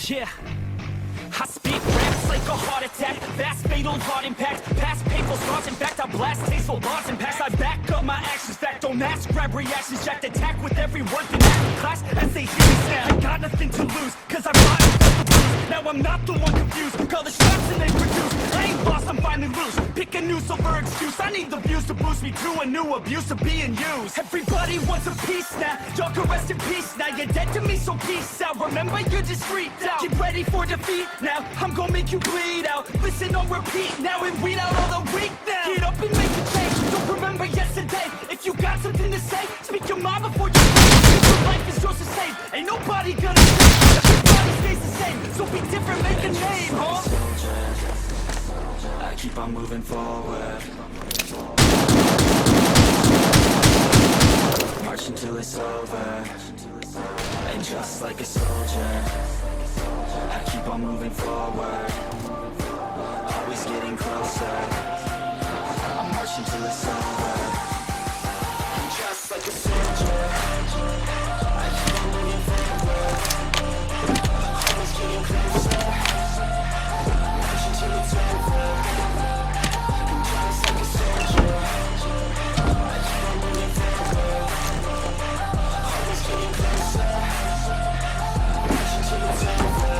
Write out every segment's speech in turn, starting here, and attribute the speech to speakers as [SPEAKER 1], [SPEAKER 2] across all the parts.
[SPEAKER 1] Yeah, I spit raps like a heart attack, fast fatal heart impact, past painful scars. In fact, I blast tasteful bars and packs. I back up my actions, fact don't ask, grab reactions, jacked attack with every word. Then act class as they hear me snap. I got nothing to lose, cause I brought it from the blues. Now I'm not the one confused, call the shots and they produce. I ain't lost, I'm finally loose. Pick a new silver excuse, I need the views to boost me to a new abuse of being used. Everybody wants a piece now, y'all can rest in peace now. You're dead to me, so peace out. Remember, you're just freaked out. Get ready for defeat now, I'm gonna make you bleed out. Listen on repeat now and weed out all the weak now. Get up and make a change, don't remember yesterday. If you got something to say, speak your mind before you say. Your life is yours to save, ain't nobody gonna change. Everybody stays the same, so be different, make a name, huh?
[SPEAKER 2] I keep on moving forward, march until it's over. And just like a soldier, I keep on moving forward, always getting closer. I'm marching till it's over. And just like a soldier, I keep on moving forward, always getting closer. I'm marching till it's over. And just like a soldier, I keep on moving forward, always getting closer. I'm marching till it's over.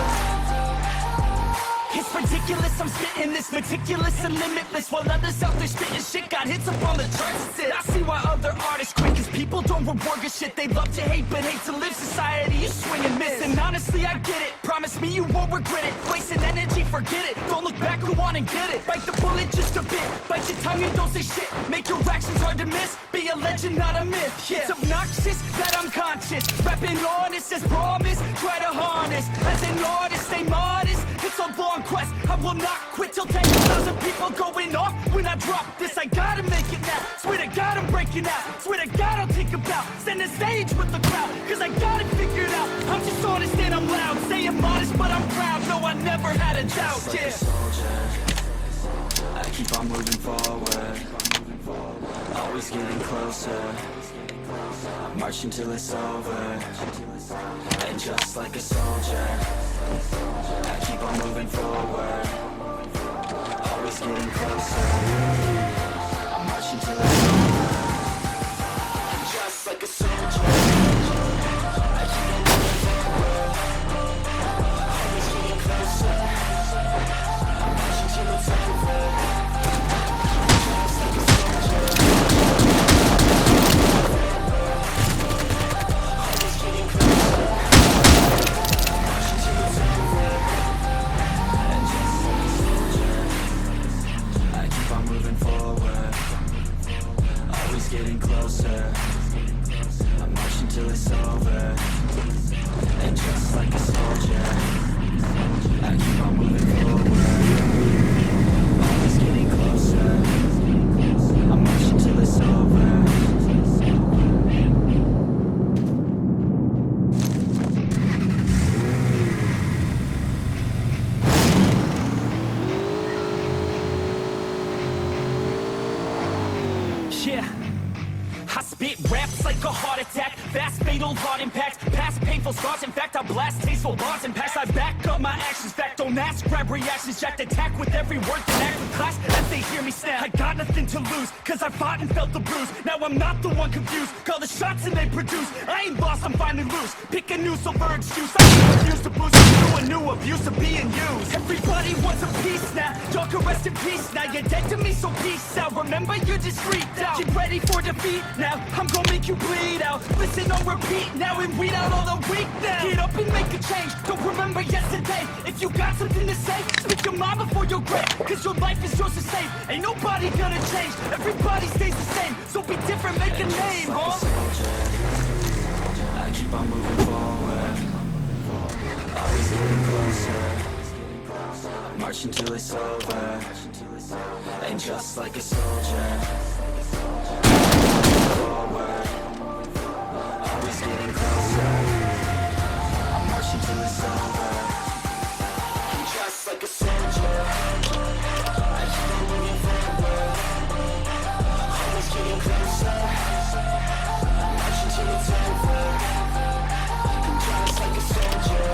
[SPEAKER 1] It's ridiculous, I'm spitting this meticulous and limitless, while others out there spitting shit got hits up on the charts. I see why other artists quit, cause people don't reward good shit. They love to hate but hate to live. Society is swing and miss, and honestly I get it. Promise me you won't regret it. Wasting energy, forget it. Don't look back, go on and get it. Bite the bullet just a bit, bite your tongue and don't say shit. Make your actions hard to miss, be a legend not a myth. Yeah. It's obnoxious that I'm conscious, rapping honest as promise. Try to harness, as an artist stay modest. It's a long quest, I will not quit till 10,000 people going off when I drop this. I gotta make it now, swear to God I'm breaking out. Swear to God I'll take a bow, stand the stage with the crowd, cause I got it figured out. I'm just honest and I'm loud, saying modest but I'm proud. No, I never had a doubt,
[SPEAKER 2] Just like
[SPEAKER 1] yeah.
[SPEAKER 2] a soldier, I keep on moving forward, always getting closer. Marching till it's over. And just like a soldier, I keep on moving forward, always getting closer. I'm marching till it's over. And just like a soldier, I keep on moving forward, always getting closer. I'm marching till it's over. Just like a soldier, always getting closer. I'm marching till it's over. And just like a soldier, I keep on moving forward, always getting closer. I'm marching till it's over. And just like a soldier, I keep on moving forward, always getting closer. I'm marching till it's over.
[SPEAKER 1] Yeah, I spit raps like a heart attack, fast fatal heart impact, past painful scars. In fact, I blast tasteful bars and packs. I back up my actions, fact don't ask, grab reactions, jacked attack with every word. Then act with class as they hear me snap. I got nothing to lose, cause I fought and felt the bruise. Now I'm not the one confused, call the shots and they produce. I ain't lost, I'm finally loose. Pick a new silver excuse, I refuse to boost you to a new abuse of being used. Everybody wants a piece now, y'all can rest in peace now. You're dead to me, so peace out. Remember, you're just freaked out. Get ready for defeat now, I'm gonna make you bleed out. Listen on repeat now and weed out all the weak now. Get up and make a change, don't remember yesterday. If you got something to say, speak your mind before your grave. Cause your life is yours to save, ain't nobody gonna change. Everybody stays the same, so be different, make a name, huh?
[SPEAKER 2] I keep on moving forward, always getting closer. Marching till it's over. And just like a soldier, forward, always getting closer. I'm marching till it's over. And just like a soldier, I keep on moving forward, always getting closer. I'm marching till it's over. And just like a soldier,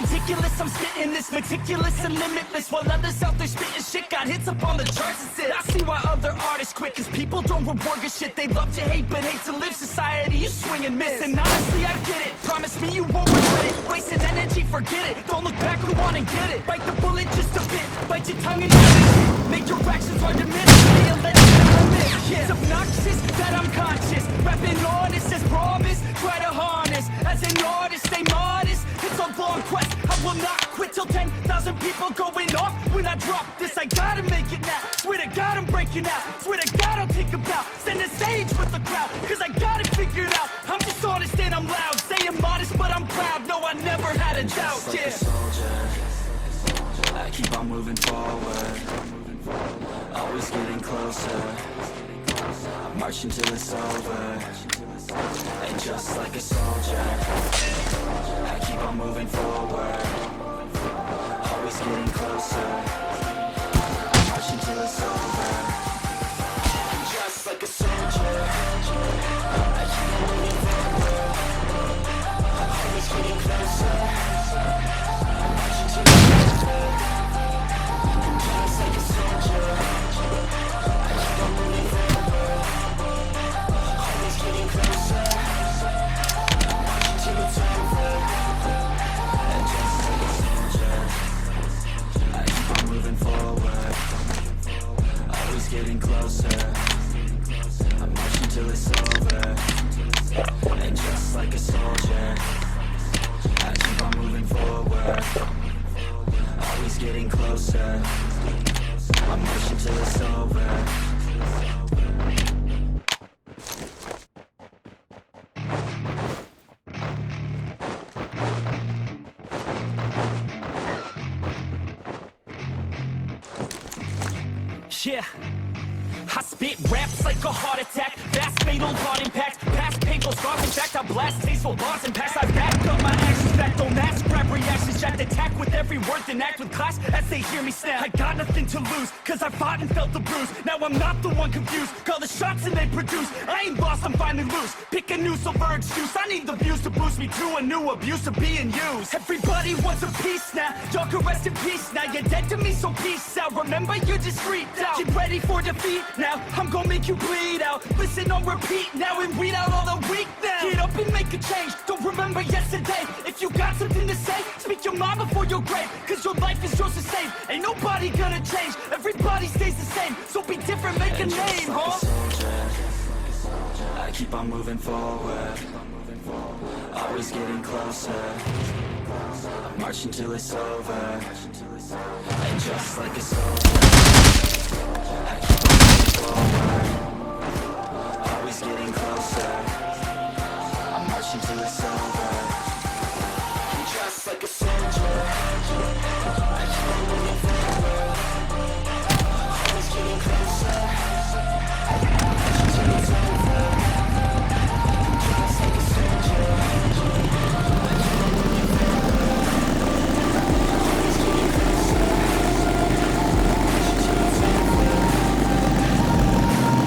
[SPEAKER 1] ridiculous, I'm spitting this meticulous and limitless, while others out there spitting shit got hits up on the charts and shit. I see why other artists quit, cause people don't reward good shit. They love to hate but hate to live. Society, you swing and miss, and honestly I get it. Promise me you won't regret it. Wasting energy, forget it. Don't look back, go on and get it. Bite the bullet just a bit, bite your tongue and shit. Make your actions hard to miss. Be a legend that I miss. Yeah. It's obnoxious that I'm conscious, rapping honest as promise. Try to harness, as an artist, stay modest. It's a long quest, I will not quit till 10,000 people going off. When I drop this, I gotta make it now. Swear to God I'm breaking out. Swear to God I'll take a bow. Stand the stage with the crowd, cause I got it figured out. I'm just honest and I'm loud. Say I'm modest but I'm proud. No, I never had a doubt.
[SPEAKER 2] Just like a soldier, I keep on moving forward, always getting closer. I'm marching till it's over. And just like a soldier, I keep on moving forward, always getting closer. I'm marching till it's over. And just like a soldier, I keep on moving forward, always getting closer. I'm marching till it's over. And just like a soldier, I keep on moving forward, always getting closer. I'm marching till it's over. And just like a soldier, I keep on moving forward, always getting closer. I'm marching till it's over. And just like a soldier, I keep on moving forward, always getting closer. I'm marching till it's over.
[SPEAKER 1] Yeah, I spit raps like a heart attack, fast fatal heart impact, past painful scars. In fact, I blast tasteful bars and pass. I back up my actions, back don't ask, grab reactions, jacked attack with every word, then act with class as they hear me snap. I got nothing to lose, cause I fought and felt the bruise. Now I'm not the one confused, call the shots and they produce. I ain't lost, I'm finally loose. Pick a new silver excuse, I need the views to boost me to a new abuse of being used. Everybody wants a piece now, y'all can rest in peace now. You're dead to me, so peace out. Remember, you just freaked out. Get ready for defeat now, I'm gonna make you bleed out. Listen on repeat now and weed out all the weak now. Get up and make a change, don't remember yesterday. If you got something to say, speak your mind before your grave, cause your life is yours to save. Ain't nobody gonna change, everybody stays the same. So be different, make a name, huh?
[SPEAKER 2] I keep on moving forward, always getting closer. I'm marching till it's over. And just like a soldier, I keep on moving forward, always getting closer. I'm marching till it's over. And just like a soldier, I keep on moving forward, always getting closer. I'm marching till it's over. And just like a soldier, I keep on moving forward, always getting closer.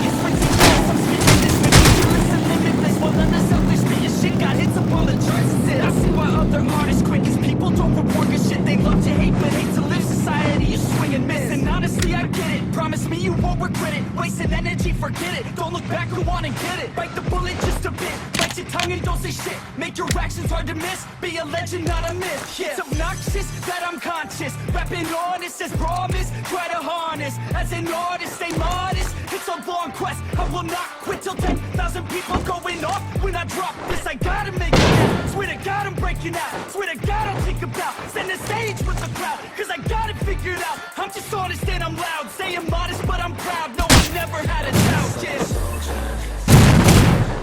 [SPEAKER 1] It's ridiculous, I'm spitting this ridiculous and limitless, while others out there spitting shit got hits up on the charts and shit. I see why other artists quit, cause people don't reward good shit. They love to hate but hate to live. Society, you swing and miss, and honestly I get it. Promise me you won't regret it. Wasting energy, forget it. Don't look back, go on and get it. Bite the bullet just a bit, bite your tongue and don't say shit. Make your actions hard to miss. Be a legend, not a myth. Yeah. It's obnoxious that I'm conscious, rapping honest as promise. Try to harness, as an artist, stay modest. It's a long quest, I will not quit till 10,000 people going off. When I drop this, I gotta make it now. Swear to God I'm breaking out. Swear to God I'll take a bow. Stand the stage with the crowd, cause I got it figured out. I'm just honest and I'm loud. Say I'm modest but I'm proud. No, I never had a doubt. Yeah.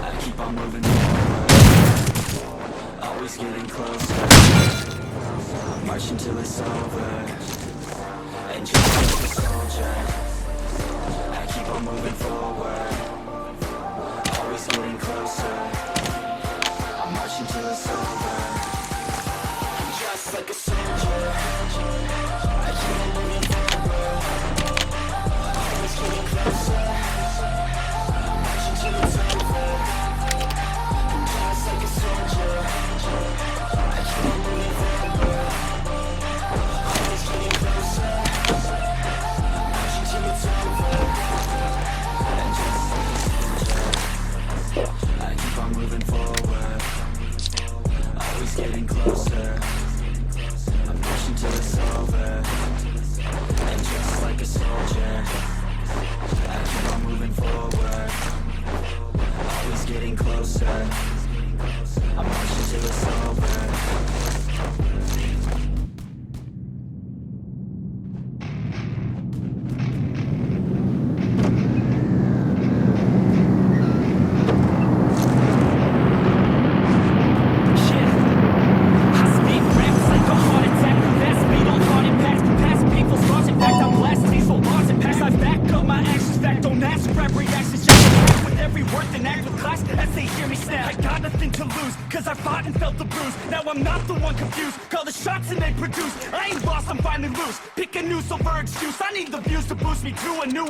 [SPEAKER 2] I keep on moving forward, always getting closer. I'm marching till it's over. And just like a soldier, I keep on moving forward, always getting closer. I'm marching till it's over. And just like a soldier, I keep on moving forward, always getting closer. I'm marching till it's over. And just like a soldier, I keep on moving forward, closer. I'm marching till it's over.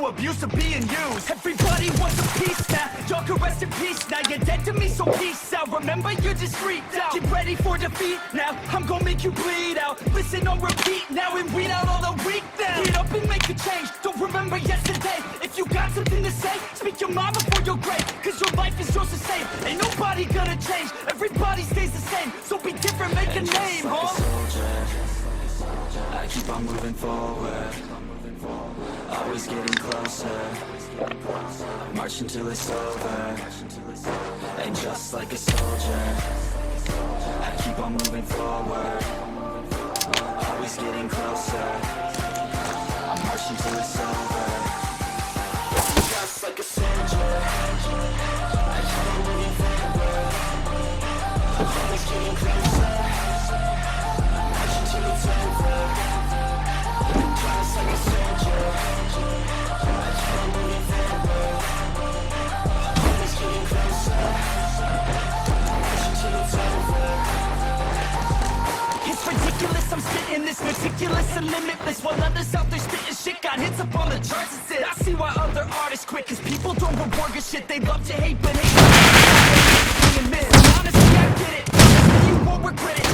[SPEAKER 1] Abuse of being used. Everybody wants a piece now. Y'all can rest in peace now. You're dead to me, so peace out. Remember, you just freaked out. Get ready for defeat now. I'm gonna make you bleed out. Listen on repeat now and weed out all the weak now. Get up and make a change. Don't remember yesterday. If you got something to say, speak your mind before your grave. Cause your life is yours to save. Ain't nobody gonna change. Everybody stays the same. So be different, make a name,
[SPEAKER 2] like a soldier, I keep on moving forward. Always getting closer. I'm marching till it's over. And just like a soldier, I keep on moving forward. Always getting closer. I'm marching till it's over. Just like a soldier, I keep on moving forward. Always getting closer. I'm marching till it's over. Just like a soldier, I keep on moving forward. Always getting closer. Marching till it's over.
[SPEAKER 1] It's ridiculous, I'm spitting this meticulous and limitless. While others out there spitting shit got hits up on the charts and shit. I see why other artists quit, cause people don't reward good shit. They love to hate, but hate honestly, I get it. You won't regret it.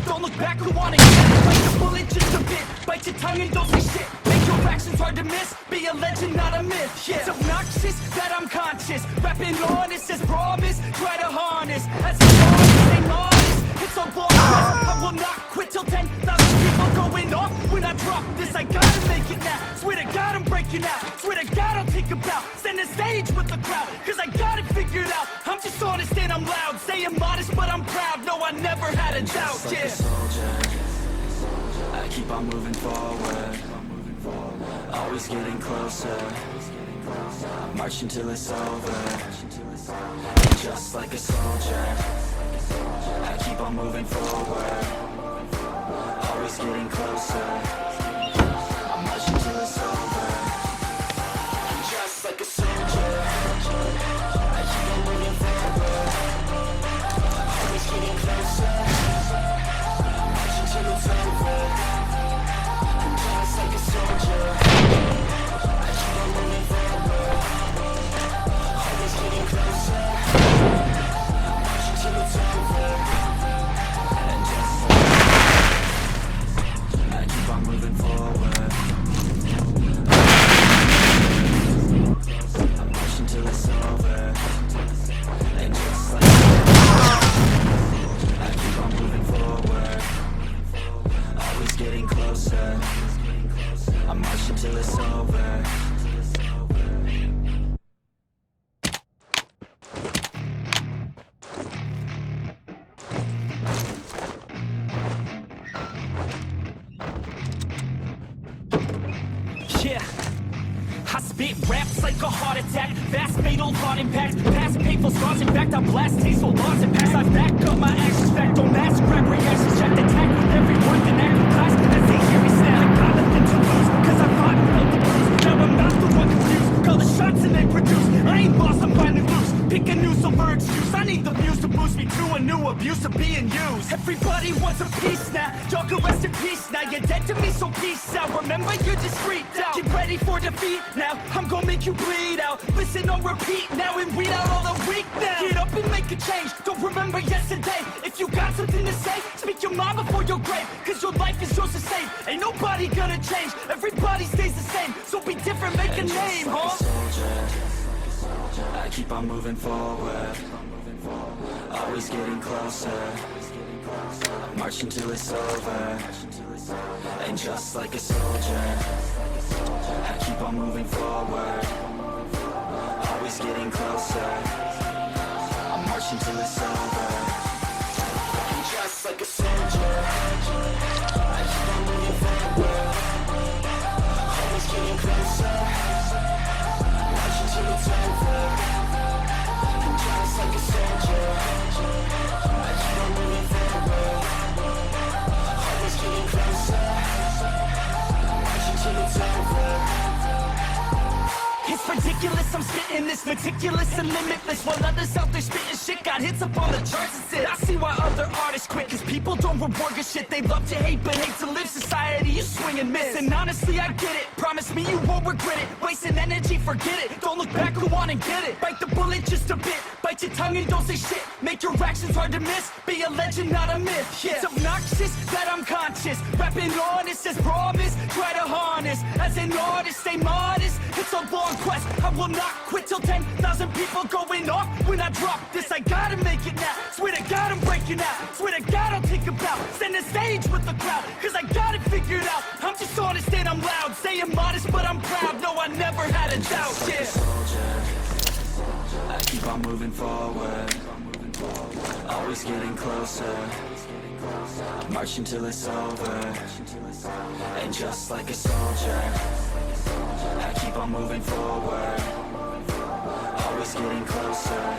[SPEAKER 1] Don't look back, who wanna get it. Bite the bullet just a bit. Bite your tongue and don't say shit. Make your actions hard to miss. Be a legend, not a myth. Yeah. It's obnoxious that I'm conscious. Rapping honest as promise. Try to harness. As a honest, ain't honest. It's a long list. I will not quit till 10,000 people going off. When I drop this, I gotta make it now. Swear to God, I'm breaking out. Swear to God, I'll take a bow. Stand the stage with the crowd. Cause I got it figured out. I'm just honest and I'm loud. Saying modest, but I'm proud. No, I never had a doubt.
[SPEAKER 2] Just like a soldier, I keep on moving forward. Always getting closer. I'm marching till it's over. And just like a soldier, I keep on moving forward. Always getting closer. I'm marching till it's over. And just like a soldier, I keep on moving forward. Always getting closer. I'm marching till it's over. And just like a soldier, I keep on moving forward. Always getting closer. I'm marching till it's over. And just like I keep on moving forward. I'm marching till it's over. And just like I keep on moving forward. Always getting closer. I'm marching till it's over.
[SPEAKER 1] Yeah, I spit raps like a heart attack. Fast fatal heart impacts. Past painful scars. In fact, I blast tasteful bars and packs. I back up my actions. Fact, don't ask. Grab reactions. Check the tag with every word. Then act with class as they hear me snap. I got nothing to lose. Cause I fought and felt the bruise. Now I'm not the one confused. Call the shots and they produce. I ain't lost, I'm finally loose. Pick a new silver excuse. I need the views to boost me to a new abuse of being used. Everybody wants a piece now. Y'all can rest in peace now. You're dead to me, so peace out. Remember, you just freaked out. Get ready for defeat now. I'm gonna make you bleed out. Listen on repeat now and weed out all the weak now. Get up and make a change. Don't remember yesterday. If you got something to say, speak your mind before your grave. Cause your life is yours to save. Ain't nobody gonna change. Everybody stays the same. So be different, make a name, huh?
[SPEAKER 2] I keep on moving forward. Always getting closer. I'm marching till it's over. And just like a soldier, I keep on moving forward. Always getting closer. marching till it's over. And just like a soldier, I keep on moving forward, always getting closer, marching till it's over. And just like a soldier, I keep on moving forward, always getting closer, marching till it's over.
[SPEAKER 1] It's ridiculous, I'm spitting this meticulous and limitless, while others out there spitting shit got hits up on the charts and shit. I see why other artists quit, cause people don't reward good shit. They love to hate but hate to live. Society, you swing and miss. And honestly, I get it, promise me you won't regret it. Wasting energy, forget it, don't look back, go on and get it. Bite the bullet just a bit, bite your tongue and don't say shit. Make your actions hard to miss, be a legend, not a myth. Yeah. It's obnoxious that I'm conscious, rapping honest as promise. Try to harness, as an artist, stay modest. It's a long quest, I will not quit till 10,000 people going off when I drop this. I gotta make it now, swear to God I'm breaking out. Swear to God I'll take a bow, stand the stage with the crowd, cause I got it figured out. I'm just honest and I'm loud, saying modest but I'm proud. No, I never had a doubt, yeah.
[SPEAKER 2] I keep on moving forward, always getting closer, marching till it's over. And just like a soldier, I keep on moving forward, always getting closer,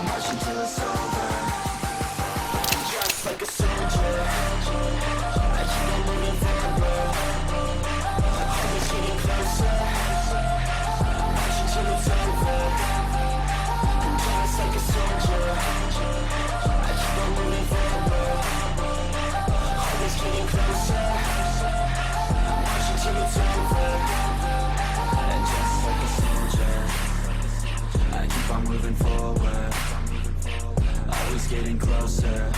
[SPEAKER 2] marching till it's over. And just like a soldier, I keep on moving forward, always getting closer, marching till it's over. And just like a soldier, I keep on moving forward, always getting closer, marching till it's over. And just like a soldier, I keep on moving forward, always getting closer,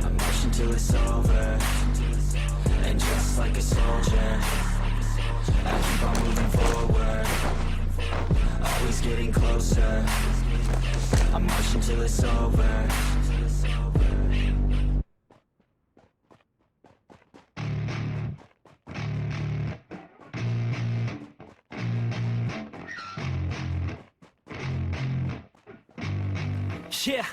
[SPEAKER 2] I'm marching till it's over. And just like a soldier, I keep on moving forward, always getting closer, I'm marching till it's over.
[SPEAKER 1] Yeah,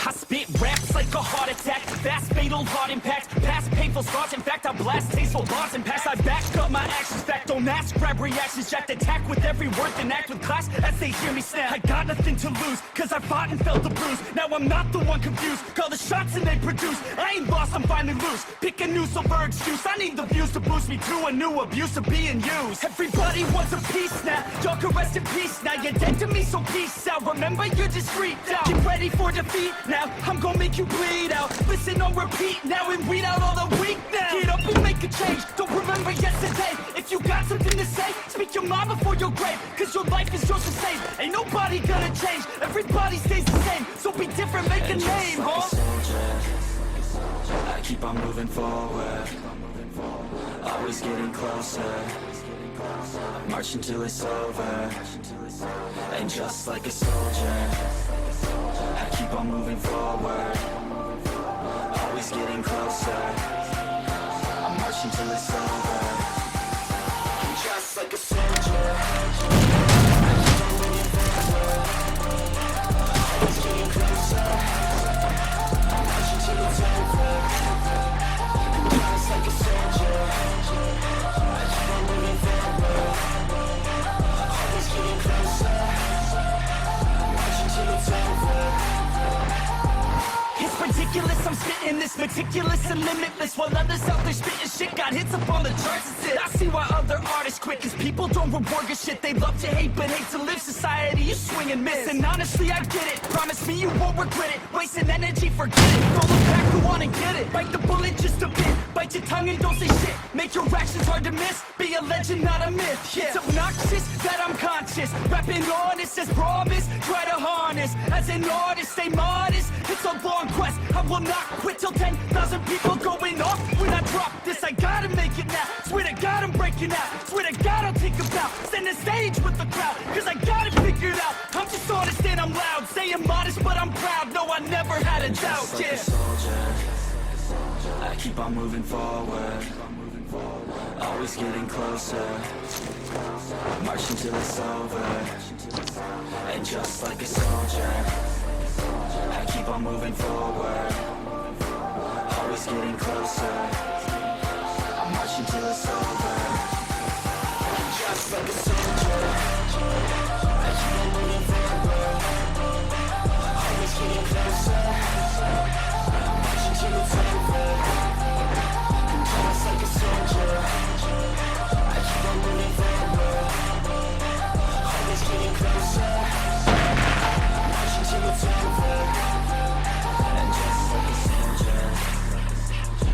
[SPEAKER 1] I spit raps like a heart attack, fast fatal heart impact, past painful scars. In fact, I blast tasteful bars and pass. I back up my actions, fact don't ask, grab reactions, jacked attack with every word, then act with class as they hear me snap. I got nothing to lose, cause I fought and felt the bruise. Now I'm not the one confused, call the shots and they produce. I ain't lost, I'm finally loose, pick a new silver excuse. I need the views to boost me to a new abuse of being used. Everybody wants a piece now, y'all can rest in peace now. You're dead to me, so peace out. Remember, you're just freaked out. Get ready for defeat now, I'm gonna make you bleed out. Listen on repeat now and weed out all the weak now. Get up and make a change, don't remember yesterday. If you got something to say, speak your mind before your grave, cause your life is yours to save. Ain't nobody gonna change, everybody stays the same. So be different, make a name,
[SPEAKER 2] like
[SPEAKER 1] huh?
[SPEAKER 2] a soldier, I keep on moving forward, always getting closer, I'm marching till it's over. And just like a soldier, I keep on moving forward, always getting closer, I'm marching till it's over. And just like a soldier, I keep on moving forward, always getting closer, I'm marching till it's over. And just like a soldier, I keep on moving forward, always getting closer, I'm marching till it's over.
[SPEAKER 1] It's ridiculous, I'm spitting this meticulous and limitless, while others out there spitting shit got hits up on the charts and shit. I see why other artists quit, cause people don't reward good shit. They love to hate but hate to live. Society, you swing and miss. And honestly, I get it, promise me you won't regret it. Wasting energy, forget it, don't look back, go on and get it. Bite the bullet just a bit, bite your tongue and don't say shit. Make your actions hard to miss, be a legend, not a myth. Yeah. It's obnoxious that I'm conscious, rapping honest as promise. Try to harness, as an artist, stay modest. It's a long quest, I will not quit till 10,000 people going off when I drop this. I gotta make it now, swear to God I'm breaking out. Swear to God I'll take a bow, stand the stage with the crowd, cause I got it figured out. I'm just honest and I'm loud, saying modest but I'm proud. No, I never had a doubt,
[SPEAKER 2] Just like
[SPEAKER 1] yeah.
[SPEAKER 2] a soldier, I keep on moving forward, always getting closer, marching till it's over. And just like a soldier, I keep on moving forward, always getting closer. I'm marching till it's over. Just like a soldier, I keep on moving forward, always getting closer. I'm marching till it's over. Just like a soldier, I keep on moving forward, always getting closer. I'm marching till it's over. And just like a soldier,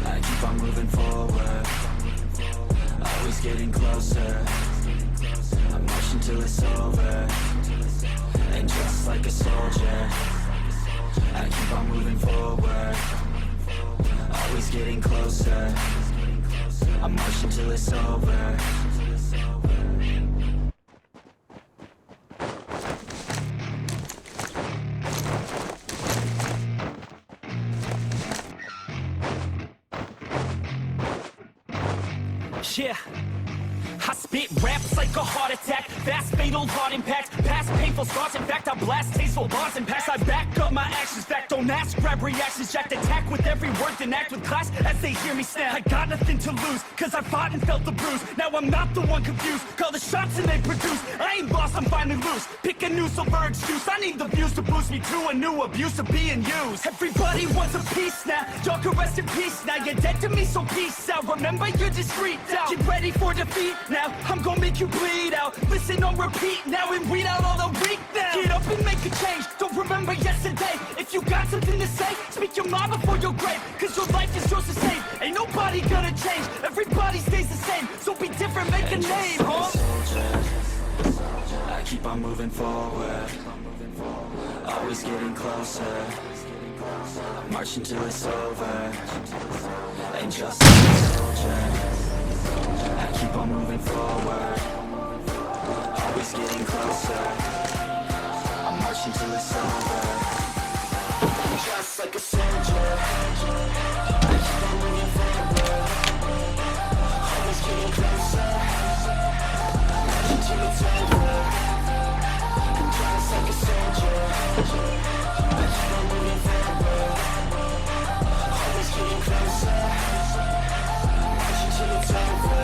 [SPEAKER 2] I keep on moving forward, always getting closer. I'm marching till it's over. And just like a soldier, I keep on moving forward, always getting closer. I'm marching till it's over.
[SPEAKER 1] Yeah, I spit raps like a heart attack, fast fatal heart impact, past painful scars. In fact, I blast tasteful bars and pass. I back up my actions, fact don't ask, grab reactions, jacked attack with every word, then act with class as they hear me snap. I got nothing to lose, cause I fought and felt the bruise. Now I'm not the one confused, call the shots and they produce. I ain't lost, I'm finally loose, pick a new silver excuse. I need the views to boost me to a new abuse of being used. Everybody wants a piece now, y'all can rest in peace now. You're dead to me, so peace out. Remember you're discreet out, get ready for defeat now. I'm gonna make you bleed out, listen on repeat now and read out all the weak now. Get up and make a change, don't remember yesterday. If you got something to say, speak your mind before your grave, cause your life is yours to save. Ain't nobody gonna change, everybody stays the same. So be different, make a name, huh?
[SPEAKER 2] I keep on moving forward, always getting closer. I'm marching till it's over. And just like a soldier, I keep on moving forward, always getting closer. I'm marching till it's over. Just like a soldier, I keep on moving forward, always getting closer. I'm marching till it's over. Just like a soldier, I keep on moving forward, always getting closer. I'm marching till it's over.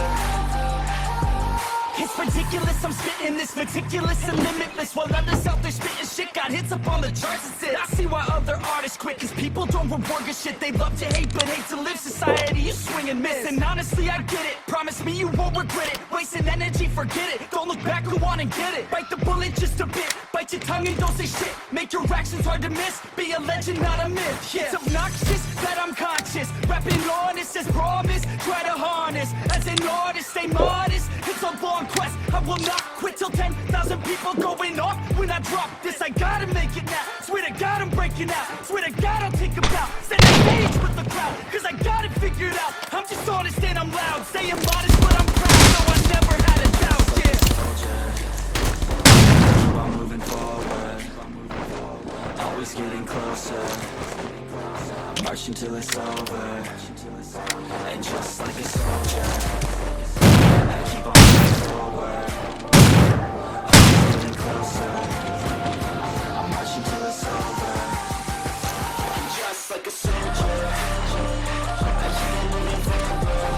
[SPEAKER 1] It's ridiculous, I'm spitting this meticulous and limitless, while others out there spitting shit got hits up on the charts and shit. I see why other artists quit, cause people don't reward good shit. They love to hate but hate to live. Society, you swing and miss, and honestly I get it. Promise me you won't regret it, wasting energy, forget it. Don't look back, go on and get it. Bite the bullet just a bit, bite your tongue and don't say shit. Make your actions hard to miss, be a legend not a myth. Yeah. It's obnoxious that I'm conscious, rapping honest as promise. Try to harness, as an artist, stay modest. It's a long quest, I will not quit till 10,000 people going off. When I drop this, I gotta make it now. Swear to God I'm breaking out, swear to God I'll take a bow. Stand on stage with the crowd, cause I got it figured out. I'm just honest and I'm loud, saying modest but I'm proud. No, I never had a doubt, yeah.
[SPEAKER 2] Keep on moving forward, always getting closer. I'm marching till it's over. And just like a soldier, I keep on moving forward, always getting closer. I'm marching till it's over. Just like a soldier, I keep on moving forward,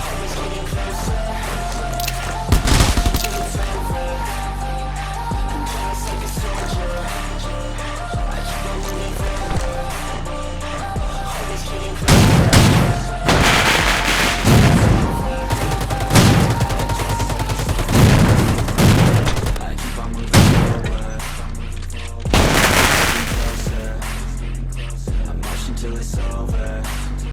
[SPEAKER 2] always getting closer. Till it's over. Just like a soldier, I keep on moving forward, always getting closer. I keep on moving forward, getting closer. I'm marching till it's over.